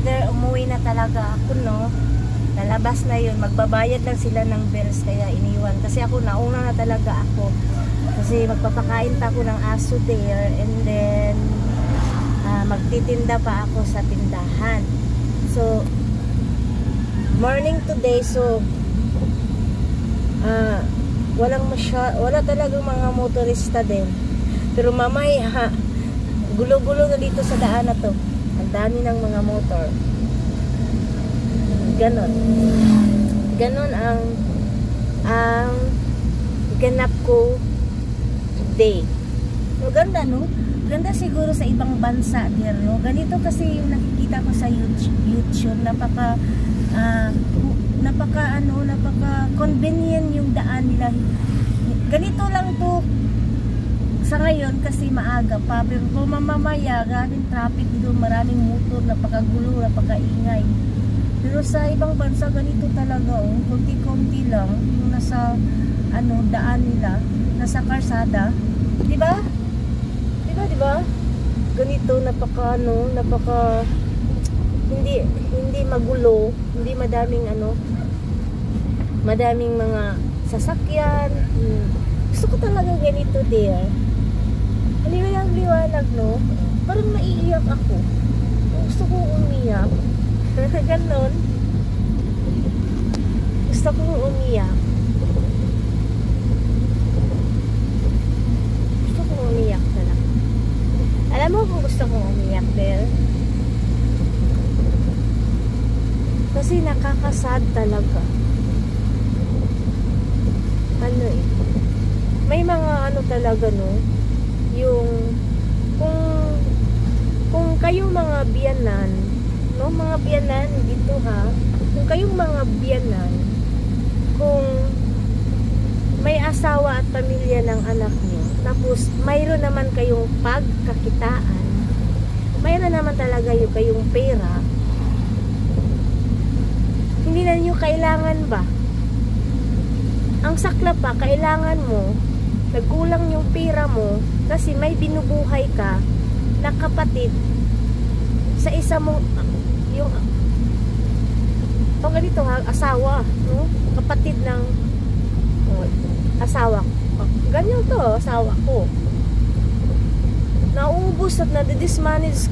after umuwi na talaga ako, no, lalabas na yun, magbabayad lang sila ng bills, kaya iniwan. Kasi ako, nauna na talaga ako. Kasi magpapakain pa ako ng aso there, and then magtitinda pa ako sa tindahan. So, morning today, so wala talagang mga motorista din. Pero mamaya, gulo-gulo na dito sa daan na to. Ang dami ng mga motor. Ganon ang ganap ko today. So, ganda, no? Ganda siguro sa ibang bansa there, no? Ganito kasi yung nakikita ko sa YouTube. Napaka convenient yung daan nila. Ganito lang to sa ngayon kasi maaga pa, pero kung mamamaya galing traffic dito, maraming motor, napakagulo, napakaingay. Pero sa ibang bansa ganito talaga, oh, konti-konti lang yung nasa daan nila, nasa karsada, di ba? Di ba? Ganito napaka hindi magulo, hindi madaming mga sasakyan. Gusto ko talaga ganito there. Liwanag, no? Parang naiiyak ako. Gusto ko umiyak. Ganon. Gusto ko umiyak. Gusto ko umiyak talaga. Alam mo kung gusto kong umiyak, Bel? Kasi nakakasad talaga. May mga talaga, no? Yung kung kayong mga biyanan, no? Mga biyanan dito, ha? Kung kayong mga biyanan, kung may asawa at pamilya ng anak niyo, tapos mayroon naman kayong pagkakitaan, mayroon naman talaga kayong pera, hindi na niyo kailangan ba? Ang sakla pa, kailangan mo, nagkulang yung pera mo kasi may binubuhay ka na kapatid sa isa mo, yung ganito, ha, asawa, no? Kapatid ng asawa ko. Ganyan to, asawa ko. Nauubos at nadidismanage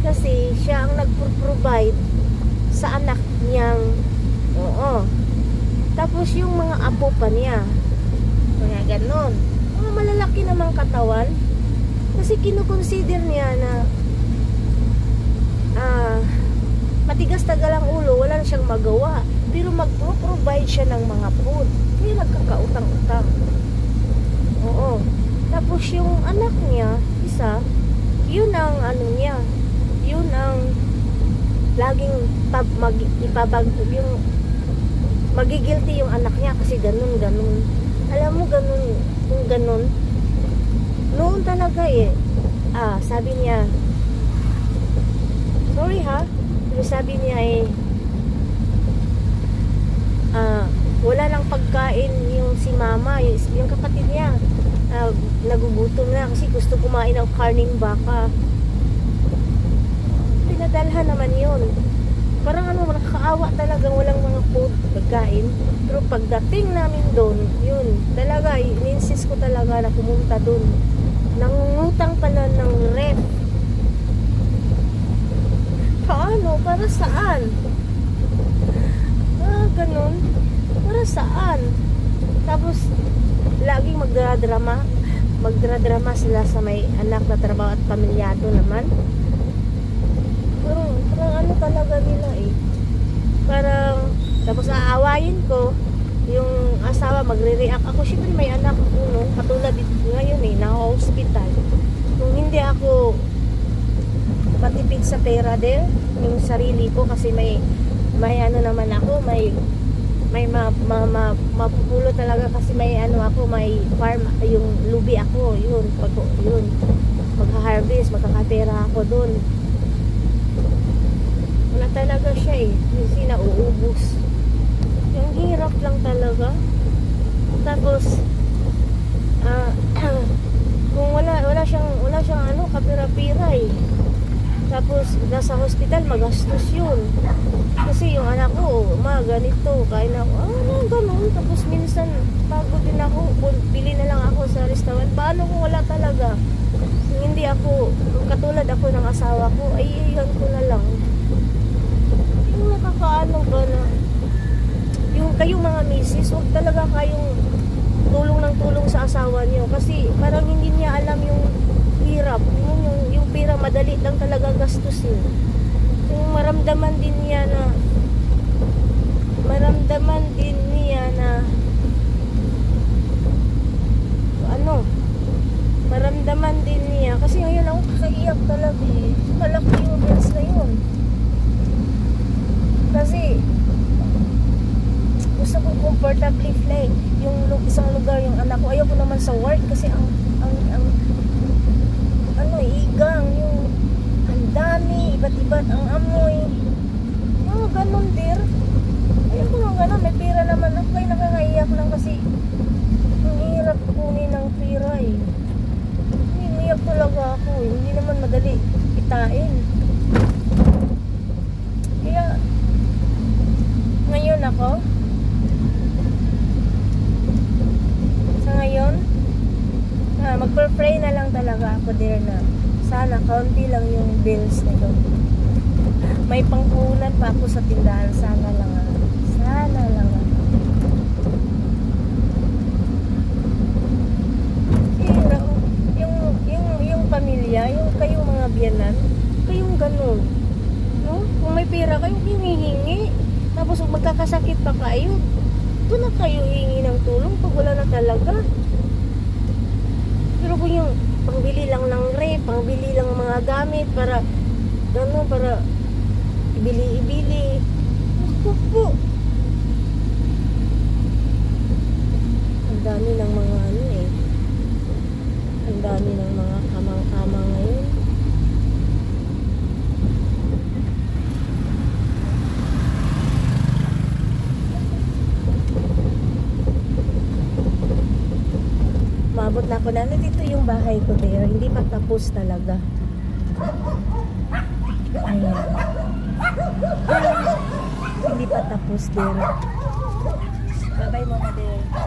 kasi siya ang nagpro-provide sa anak niyang, tapos yung mga apo pa niya, kaya ganon, mga malalaki namang katawan, kasi kinukonsider niya na matigas tagal ang ulo, wala na siyang magawa, pero mag-provide siya ng mga food, kaya nagkakautang-utang. Tapos yung anak niya, isa, yun ang niya, yun ang laging yung magigilty yung anak niya kasi ganun. Alam mo, kung ganun, noon talaga sabi niya, sorry ha, pero sabi niya wala nang pagkain yung si mama, yung kapatid niya, nagugutom na kasi gusto kumain ng karning baka. Pinadalhan naman yun. Parang nakakaawa talagang walang mga food, pagkain. Pero pagdating namin doon, yun, talaga, in-insist ko talaga na pumunta doon. Nangungutang pala ng ref. Paano? Para saan? Ganun. Para saan? Tapos, laging magdradrama sila sa may anak na trabaho at pamilyado naman. Parang talaga nila parang tapos aawayin ko yung asawa, magre-react ako, syempre may anak ako, no? Katulad dito ngayon na-hospital. Kung hindi ako matipid sa pera din, yung sarili ko, kasi may naman ako, may mapupulo talaga kasi may ako, may farm, yung lubi ako, yun magha-harvest, magkakapera ako dun. Wala talaga siya kasi nauubos. Yung hirap lang talaga. Tapos kung wala siyang kapira-pira Tapos nasa hospital, magastos yun. Kasi yung anak ko, ganito, kain ako, ganun. Tapos minsan, pagod din ako, bili na lang ako sa restaurant. Paano kung wala talaga? Hindi ako, katulad ako ng asawa ko, ay iyan ko na lang. Yung nakakaano ba na, yung kayong mga misis, huwag talaga kayong tulong ng tulong sa asawa niyo. Kasi parang hindi niya alam yung hirap. Yung pera, madali lang talaga gastusin. Yung maramdaman din niya na maramdaman din niya kasi ngayon ako kakaiyak talaga eh. Malaki yung bills na yun. Kasi gusto ko comfortably fly yung isang lugar yung anak ko. Ayoko naman sa work kasi ang igang yung ang dami, iba't-iba't ang amoy. Ganun dir. Ayoko nang ganun, may pera naman ako kaya nakakaiyak lang kasi ang hirap kunin ng pera eh. Umiiyak talaga ako eh. Hindi naman madali kitain. Kaya ngayon ako sa ngayon magpe-pray na lang talaga ako there na sana kaunti lang yung bills nito. May pangpunan pa ako sa tindahan. Sana lang yung pamilya, yung kayong mga biyanan, kayong ganun, no? Kung may pera kayo, hinihingi. Tapos magkakasakit pa kayo, doon na kayo hingi ng tulong pag wala na talaga. Pero kung yung pangbili lang ng rep, pangbili lang mga gamit para gano'n, para ibili. Ako po. Ang dami ng mga ang dami ng mga kamang-kamang ngayon. Maabot na ako na dito yung bahay ko there. Hindi pa tapos talaga. Ayan. Hindi pa tapos there. Bye-bye muna there.